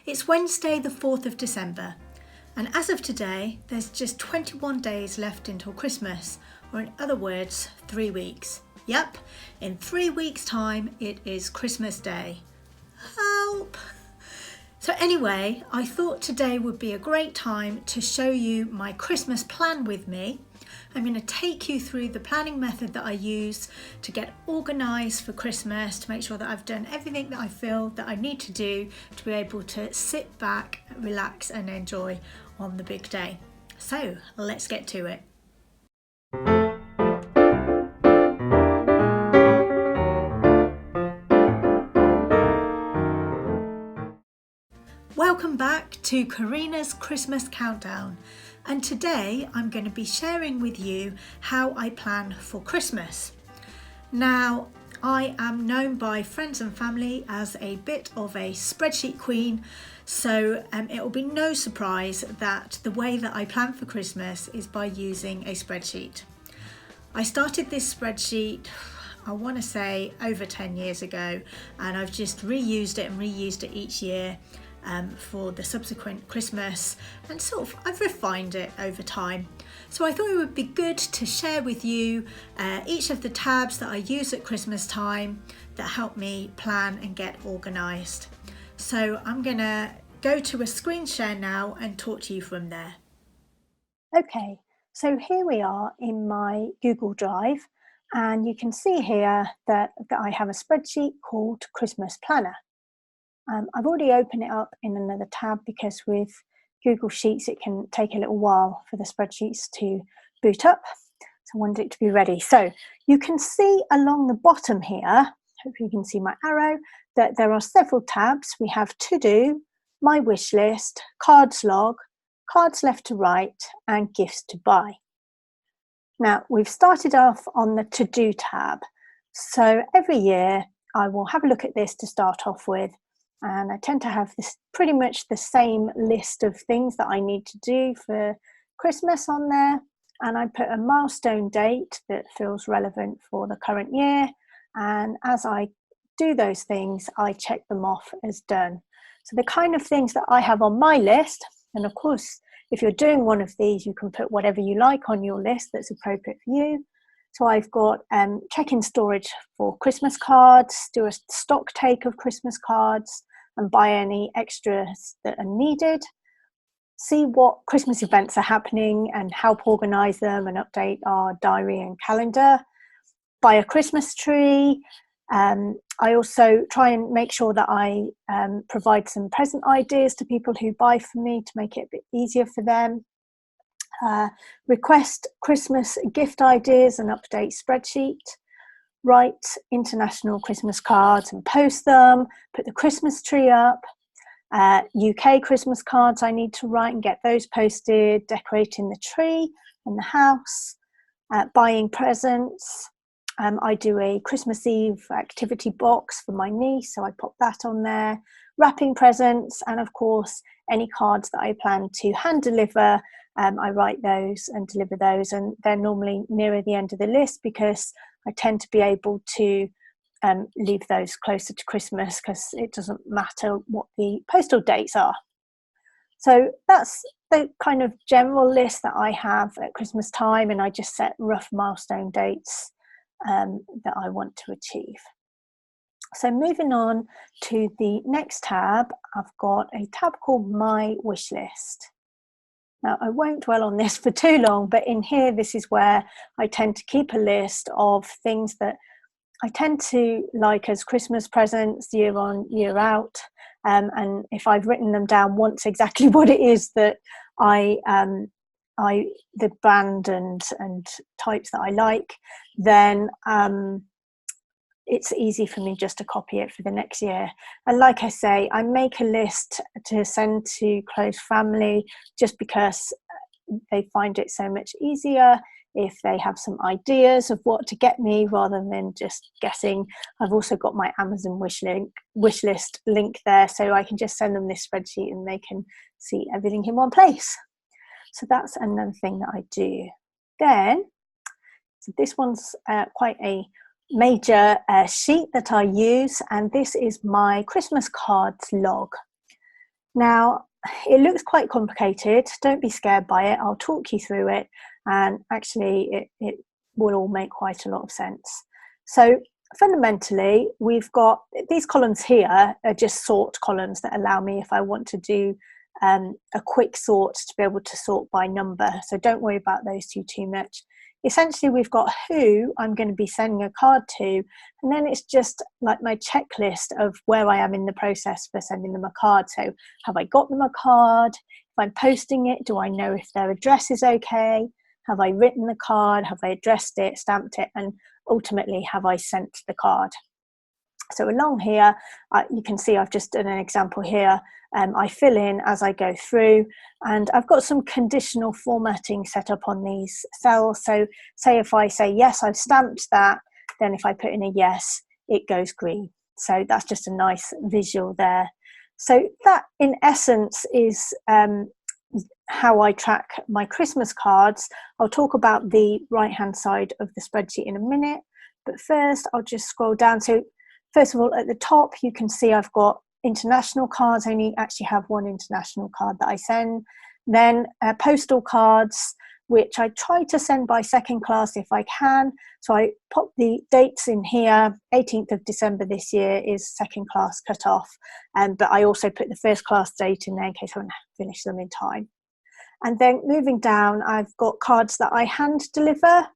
It's Wednesday the 4th of December, and as of today there's just 21 days left until Christmas, or in other words 3 weeks. Yep, in 3 weeks time it is Christmas Day. Help! So anyway, I thought today would be a great time to show you my Christmas plan with me. I'm going to take you through the planning method that I use to get organised for Christmas, to make sure that I've done everything that I feel that I need to do to be able to sit back, relax and enjoy on the big day. So let's get to it. Welcome back to Corinna's Christmas Countdown, and today I'm going to be sharing with you how I plan for Christmas. Now, I am known by friends and family as a bit of a spreadsheet queen, so it will be no surprise that the way that I plan for Christmas is by using a spreadsheet. I started this spreadsheet, I want to say over 10 years ago, and I've just reused it each year for the subsequent Christmas, and I've refined it over time. So I thought it would be good to share with you each of the tabs that I use at Christmas time that help me plan and get organised. So I'm gonna go to a screen share now and talk to you from there. Okay, so here we are in my Google Drive, and you can see here that I have a spreadsheet called Christmas Planner. I've already opened it up in another tab because with Google Sheets it can take a little while for the spreadsheets to boot up. So I wanted it to be ready. So you can see along the bottom here, hopefully you can see my arrow, that there are several tabs. We have To Do, My Wish List, Cards Log, Cards Left to Write, and Gifts to Buy. Now we've started off on the To Do tab. So every year I will have a look at this to start off with. And I tend to have this pretty much the same list of things that I need to do for Christmas on there. And I put a milestone date that feels relevant for the current year. And as I do those things, I check them off as done. So the kind of things that I have on my list, and of course, if you're doing one of these, you can put whatever you like on your list that's appropriate for you. So I've got check in storage for Christmas cards, do a stock take of Christmas cards, and buy any extras that are needed. See what Christmas events are happening and help organise them and update our diary and calendar. Buy a Christmas tree. I also try and make sure that I provide some present ideas to people who buy from me to make it a bit easier for them. Request Christmas gift ideas and update spreadsheet. Write international Christmas cards and post them, put the Christmas tree up. UK Christmas cards I need to write and get those posted, decorating the tree and the house, buying presents. I do a Christmas Eve activity box for my niece, so I pop that on there. Wrapping presents, and of course any cards that I plan to hand deliver, I write those and deliver those, and they're normally nearer the end of the list because I tend to be able to leave those closer to Christmas because it doesn't matter what the postal dates are. So that's the kind of general list that I have at Christmas time, and I just set rough milestone dates that I want to achieve. So moving on to the next tab, I've got a tab called My Wish List. Now, I won't dwell on this for too long, but in here, this is where I tend to keep a list of things that I tend to like as Christmas presents year on, year out. And if I've written them down once exactly what it is that the brand and types that I like, then it's easy for me just to copy it for the next year. And like I say, I make a list to send to close family just because they find it so much easier if they have some ideas of what to get me rather than just guessing. I've also got my Amazon wish list link there, so I can just send them this spreadsheet and they can see everything in one place. So that's another thing that I do. Then, so this one's quite a major sheet that I use, and this is my Christmas cards log. Now, it looks quite complicated. Don't be scared by it. I'll talk you through it, and actually it will all make quite a lot of sense. So fundamentally, we've got these columns here are just sort columns that allow me, if I want to do a quick sort, to be able to sort by number. So don't worry about those two too much. Essentially, we've got who I'm going to be sending a card to, and then it's just like my checklist of where I am in the process for sending them a card. So have I got them a card? If I'm posting it, do I know if their address is okay? Have I written the card? Have I addressed it, stamped it, and ultimately have I sent the card? So along here, you can see I've just done an example here. I fill in as I go through, and I've got some conditional formatting set up on these cells. So say if I say, yes, I've stamped that, then if I put in a yes, it goes green. So that's just a nice visual there. So that in essence is how I track my Christmas cards. I'll talk about the right-hand side of the spreadsheet in a minute, but first I'll just scroll down. So first of all, at the top, you can see I've got international cards. I only actually have one international card that I send. Then postal cards, which I try to send by second class if I can. So I pop the dates in here. 18th of December this year is second class cut off. But I also put the first class date in there in case I haven't finished them in time. And then moving down, I've got cards that I hand deliver.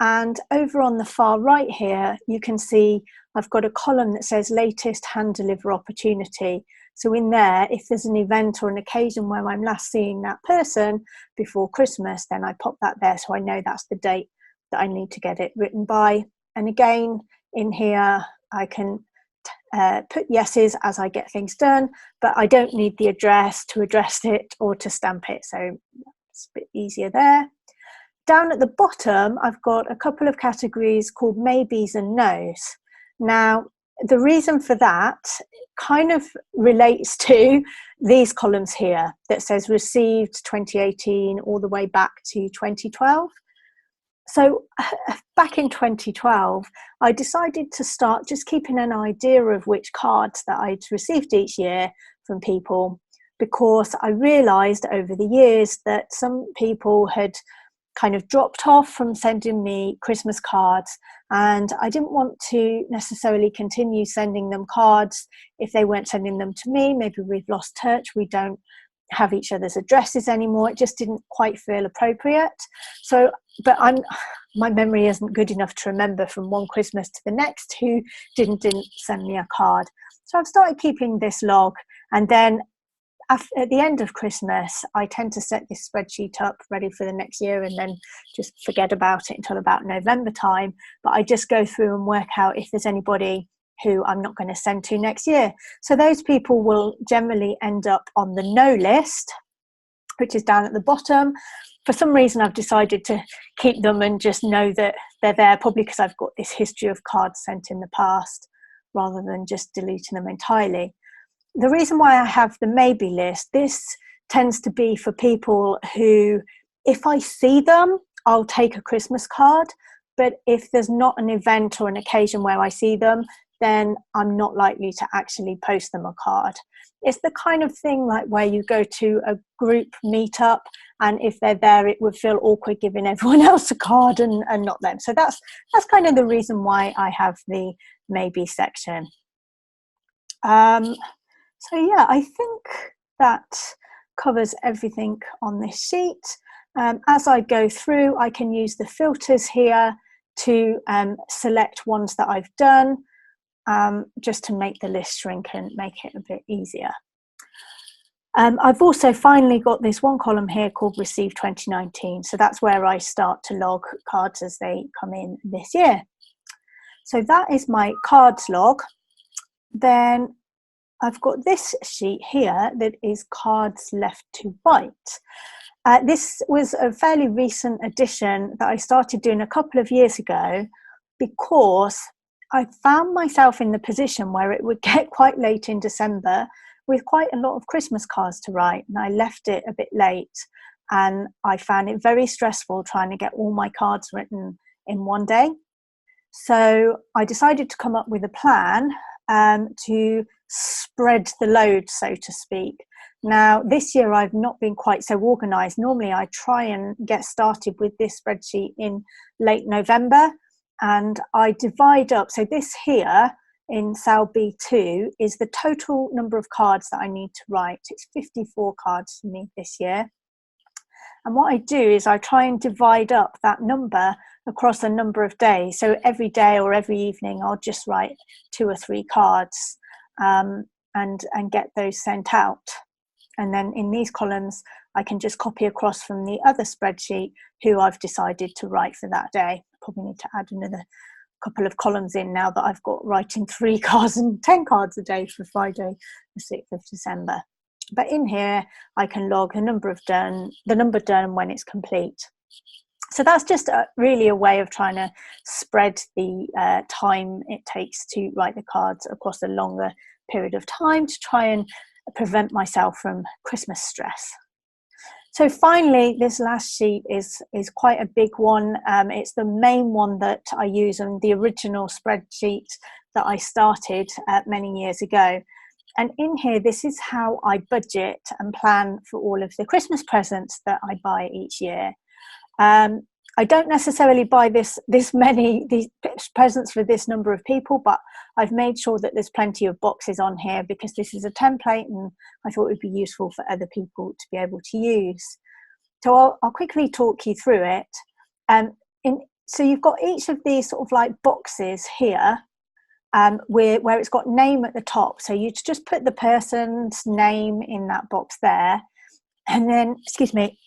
And over on the far right here, you can see I've got a column that says latest hand deliver opportunity. So in there, if there's an event or an occasion where I'm last seeing that person before Christmas, then I pop that there so I know that's the date that I need to get it written by. And again, in here, I can put yeses as I get things done, but I don't need the address to address it or to stamp it. So it's a bit easier there. Down at the bottom, I've got a couple of categories called maybes and no's. Now, the reason for that kind of relates to these columns here that says received 2018 all the way back to 2012. So back in 2012, I decided to start just keeping an idea of which cards that I'd received each year from people, because I realised over the years that some people had kind of dropped off from sending me Christmas cards, and I didn't want to necessarily continue sending them cards if they weren't sending them to me. Maybe we've lost touch, we don't have each other's addresses anymore. It just didn't quite feel appropriate. So, but my memory isn't good enough to remember from one Christmas to the next who didn't send me a card. So I've started keeping this log, and then at the end of Christmas, I tend to set this spreadsheet up ready for the next year and then just forget about it until about November time. But I just go through and work out if there's anybody who I'm not going to send to next year. So those people will generally end up on the no list, which is down at the bottom. For some reason, I've decided to keep them and just know that they're there, probably because I've got this history of cards sent in the past rather than just deleting them entirely. The reason why I have the maybe list, this tends to be for people who, if I see them, I'll take a Christmas card. But if there's not an event or an occasion where I see them, then I'm not likely to actually post them a card. It's the kind of thing like where you go to a group meetup, and if they're there, it would feel awkward giving everyone else a card and not them. So that's kind of the reason why I have the maybe section. So yeah, I think that covers everything on this sheet. As I go through, I can use the filters here to select ones that I've done, just to make the list shrink and make it a bit easier. I've also finally got this one column here called Receive 2019. So that's where I start to log cards as they come in this year. So that is my cards log. Then I've got this sheet here that is cards left to bite. This was a fairly recent addition that I started doing a couple of years ago, because I found myself in the position where it would get quite late in December with quite a lot of Christmas cards to write, and I left it a bit late, and I found it very stressful trying to get all my cards written in one day. So I decided to come up with a plan to spread the load, so to speak. Now, this year I've not been quite so organised. Normally I try and get started with this spreadsheet in late November, and I divide up. So this here in cell B2 is the total number of cards that I need to write. It's 54 cards for me this year. And what I do is I try and divide up that number across a number of days. So every day or every evening, I'll just write 2 or 3 cards and get those sent out. And then in these columns, I can just copy across from the other spreadsheet who I've decided to write for that day. Probably need to add another couple of columns in now that I've got writing 3 cards and 10 cards a day for Friday, the 6th of December. But in here, I can log the number done when it's complete. So that's just really a way of trying to spread the time it takes to write the cards across a longer period of time to try and prevent myself from Christmas stress. So finally, this last sheet is quite a big one. It's the main one that I use on the original spreadsheet that I started many years ago. And in here, this is how I budget and plan for all of the Christmas presents that I buy each year. I don't necessarily buy these presents for this number of people, but I've made sure that there's plenty of boxes on here because this is a template and I thought it would be useful for other people to be able to use. So I'll quickly talk you through it. So you've got each of these sort of like boxes here where it's got name at the top. So you just put the person's name in that box there. And then, excuse me,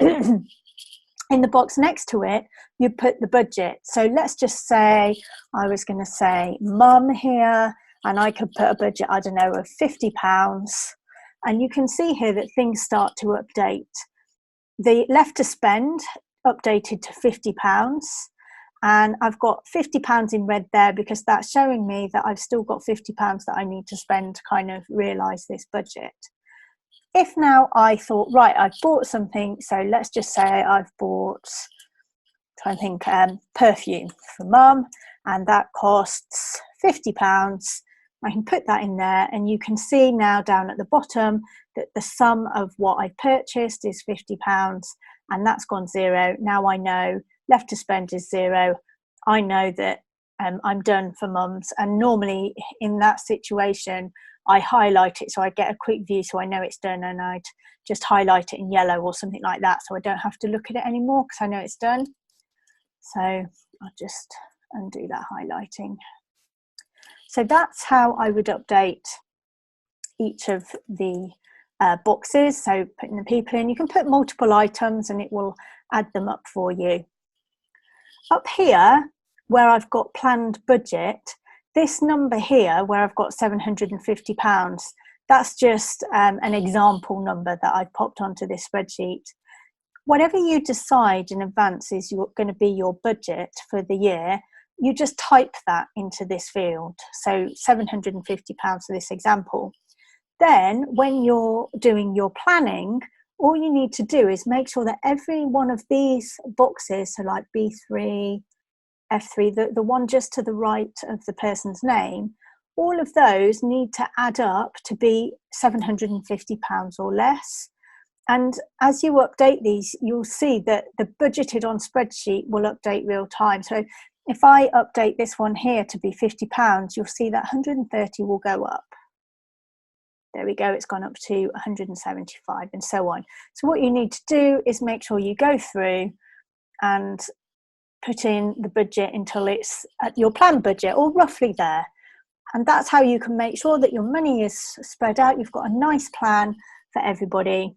in the box next to it, you put the budget. So let's just say I was going to say mum here, and I could put a budget, I don't know, of £50. And you can see here that things start to update. The left to spend updated to £50. And I've got £50 in red there because that's showing me that I've still got £50 that I need to spend to kind of realise this budget. If now I thought, right, I've bought something, so let's just say I've bought, trying to think, perfume for mum, and that costs £50. I can put that in there, and you can see now down at the bottom that the sum of what I purchased is £50, and that's gone 0. Now I know left to spend is 0. I know that I'm done for mums, and normally in that situation I highlight it so I get a quick view so I know it's done, and I'd just highlight it in yellow or something like that so I don't have to look at it anymore because I know it's done. So I'll just undo that highlighting. So that's how I would update each of the boxes. So putting the people in, you can put multiple items and it will add them up for you. Up here where I've got planned budget, this number here where I've got £750, that's just an example number that I've popped onto this spreadsheet. Whatever you decide in advance is going to be your budget for the year, you just type that into this field. So £750 for this example. Then when you're doing your planning, all you need to do is make sure that every one of these boxes, so like B3, F3, the one just to the right of the person's name, all of those need to add up to be £750 or less. And as you update these, you'll see that the budgeted on spreadsheet will update real time. So if I update this one here to be £50, you'll see that 130 will go up. There we go, it's gone up to 175 and so on. So what you need to do is make sure you go through and put in the budget until it's at your planned budget or roughly there. And that's how you can make sure that your money is spread out. You've got a nice plan for everybody.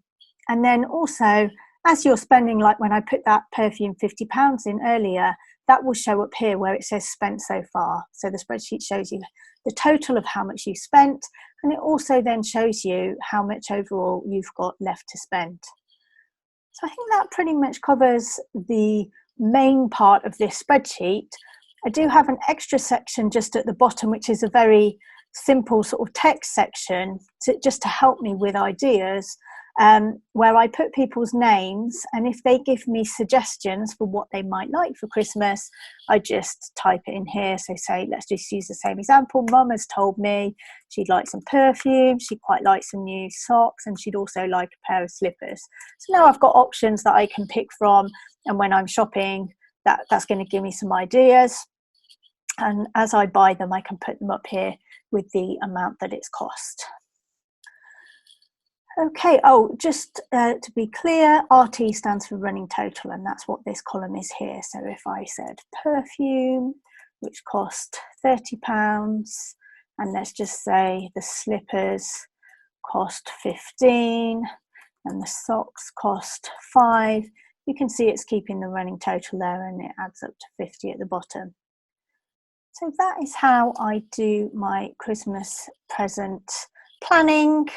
And then also, as you're spending, like when I put that perfume £50 in earlier, that will show up here where it says spent so far. So the spreadsheet shows you the total of how much you spent, and it also then shows you how much overall you've got left to spend. So I think that pretty much covers the main part of this spreadsheet. I do have an extra section just at the bottom, which is a very simple sort of text section just to help me with ideas. where I put people's names, and if they give me suggestions for what they might like for Christmas, I just type it in here. So say, let's just use the same example. Mum has told me she'd like some perfume, she'd quite like some new socks, and she'd also like a pair of slippers. So now I've got options that I can pick from, and when I'm shopping, that's going to give me some ideas. And as I buy them, I can put them up here with the amount that it's cost. Okay, oh, just to be clear, RT stands for running total, and that's what this column is here. So if I said perfume, which cost £30, and let's just say the slippers cost 15 and the socks cost 5, you can see it's keeping the running total there, and it adds up to 50 at the bottom. So that is how I do my Christmas present planning,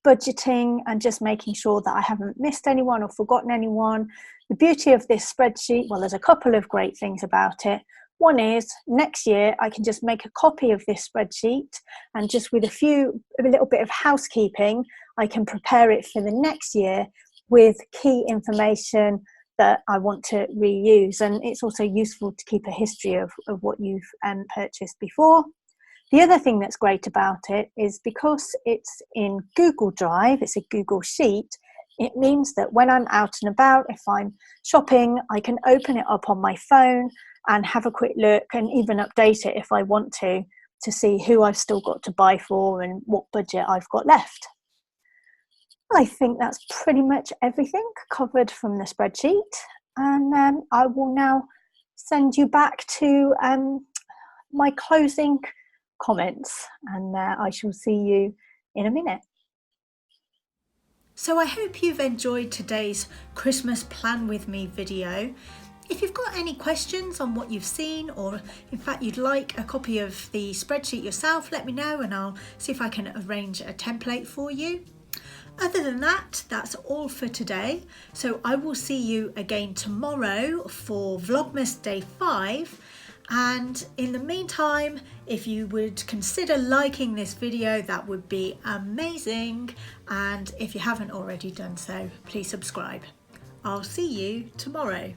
budgeting, and just making sure that I haven't missed anyone or forgotten anyone. The beauty of this spreadsheet, well, there's a couple of great things about it. One is next year I can just make a copy of this spreadsheet, and just with a little bit of housekeeping, I can prepare it for the next year with key information that I want to reuse. And it's also useful to keep a history of what you've purchased before. The other thing that's great about it is because it's in Google Drive, it's a Google Sheet, it means that when I'm out and about, if I'm shopping, I can open it up on my phone and have a quick look, and even update it if I want to see who I've still got to buy for and what budget I've got left. I think that's pretty much everything covered from the spreadsheet, and I will now send you back to my closing comments, and I shall see you in a minute. So I hope you've enjoyed today's Christmas Plan With Me video. If you've got any questions on what you've seen, or in fact you'd like a copy of the spreadsheet yourself, let me know and I'll see if I can arrange a template for you. Other than that, that's all for today. So I will see you again tomorrow for Vlogmas Day 5. And in the meantime, if you would consider liking this video, that would be amazing. And if you haven't already done so, please subscribe. I'll see you tomorrow.